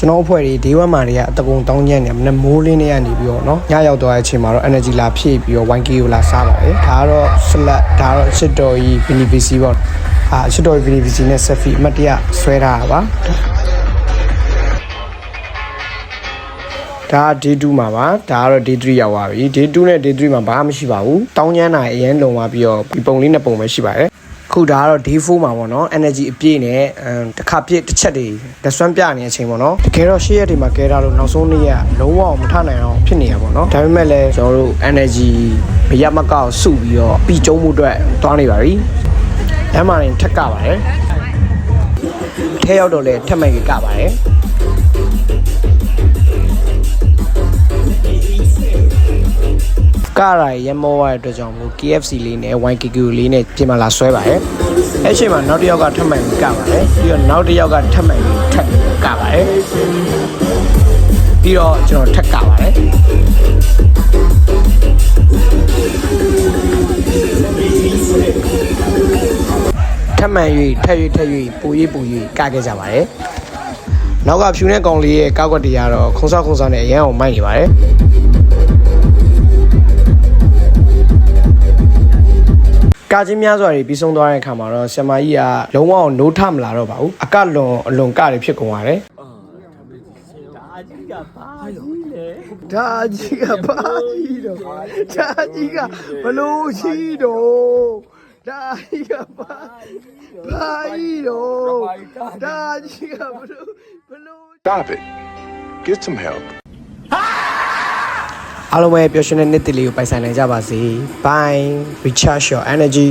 ကျွန်တော်အဖွဲ့တွေဒေးဝမ်မာတွေကအတကုံတောင်းကျန်နေမနဲ့မိုးလင်းနေရနေပြီးတော့เนาะညရောက်သွားတဲ့အချိန်မှာတော့ energy လာဖြည့်ပြီးတော့ 1K ကိုလာစားပါတယ်ဒါကတော့ flat ဒါကတော့ချစ်တော်ကြီး benefici ပေါ့ချစ်တော်ကြီး benefici နဲ့ selfie အမှတ်တရဆွဲထားတာပါဒါ day 2မှာပါဒါကတော့ day 3ရောက်သွားပြီ day 2နဲ့ day 3မှာဘာမှမရှိပါဘူးတောင်းကျမ်းတာအရင်လုံသွားပြီးတော့ဒီပုံလေးနှစ်ပုံပဲရှိပါတယ်ခုဒါကတော့ day 4မှာပေါ့နော် energy အပြည့်နဲ့တစ်ခါပြည့်တစ်ချက်တွေလက်စွမ်းပြနေတဲ့အချိန်ပေါ့နော်တကယ်တော့8ရက်တွေမှာကဲထားလို့နောက်ဆုံးနေ့ကလုံးဝမထနိုင်အောင်ဖြစ်နေရပေါ့နော်ဒါပေမဲ့လည်းကျွန်တော်တို့ energy မရမကောက်စုပြီးတော့ပြီးကျုံးမှုအတွက်တွားနေပါပြီလမ်းမှာနေထက်ကပါတယ်ထဲရောက်တော့လဲထက်မှန်ကြီးကပါတယ်ကားရိုင်ရမောရတဲ့အတွက်ကြောင့်မို့ KFC လေးနဲ့ YKK လေးနဲ့ပြင်မာလာဆွဲပါတယ်အဲ့ချိန်မှာနောက်တစ်ယောက်ကထပ်မှန်ကပါတယ်ပြီးတော့နောက်တစ်ယောက်ကထပ်မှန်ထပ်ကပါတယ်ပြီးတော့ကျွန်တော်ထပ်ကပါတယ်ထပ်မှန်၍ထပ်၍ပူ၍ကခဲ့ကြပါတယ်နောက်ကဖြူနဲ့ကောင်လေးရဲ့ကောက်ကွက်တွေကတော့ခုံစားနဲ့အရန်အောင်မိုက်နေပါတယ်ကားချင်းများစွာတွေပြီးဆုံးသွားတဲ့အခါမှာတော့ဆရာမကြီးကလုံးဝနိုးထမလာတော့ပါဘူးအကလွန်အလွန်ကတွေဖြစ်ကုန်ပါတယ်ဒါကြီးကဘာကြီးတော့ဘလို့ရှိတော့ဒါကြီးကဘာကြီးတော့ဒါကြီးကဘလို့ Stop it. Get some help. အားလုံးပဲပျော်ရွှင်တဲ့နေ့တလေးကိုပိုင်ဆိုင်နိုင်ကြပါစေ Bye recharge your energy